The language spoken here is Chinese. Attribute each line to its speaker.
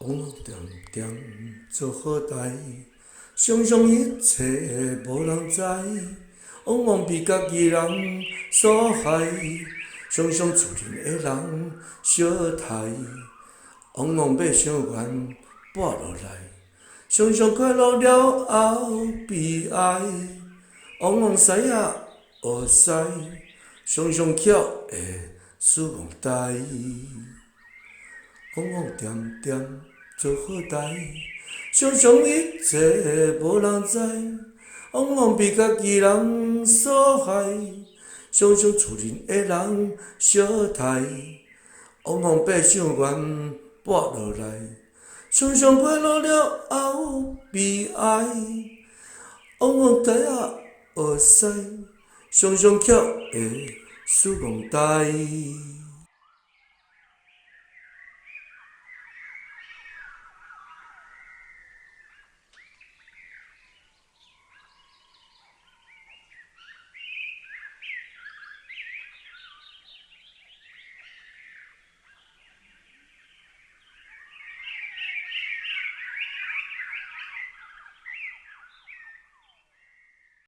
Speaker 1: 往往点点做好代，想想一切无人知，往往被家己人所害，想想厝边的人小太，往往要伤远跋落来，想想快乐了后悲哀，往往师仔学师，想想巧会使憨呆。往往点点做好代，想想一切无人知，往往被家己人所害，想想厝边的人小太，往往爬上悬跋落来，想想快乐了后悲哀，往往知影学师，想想巧会使憨呆。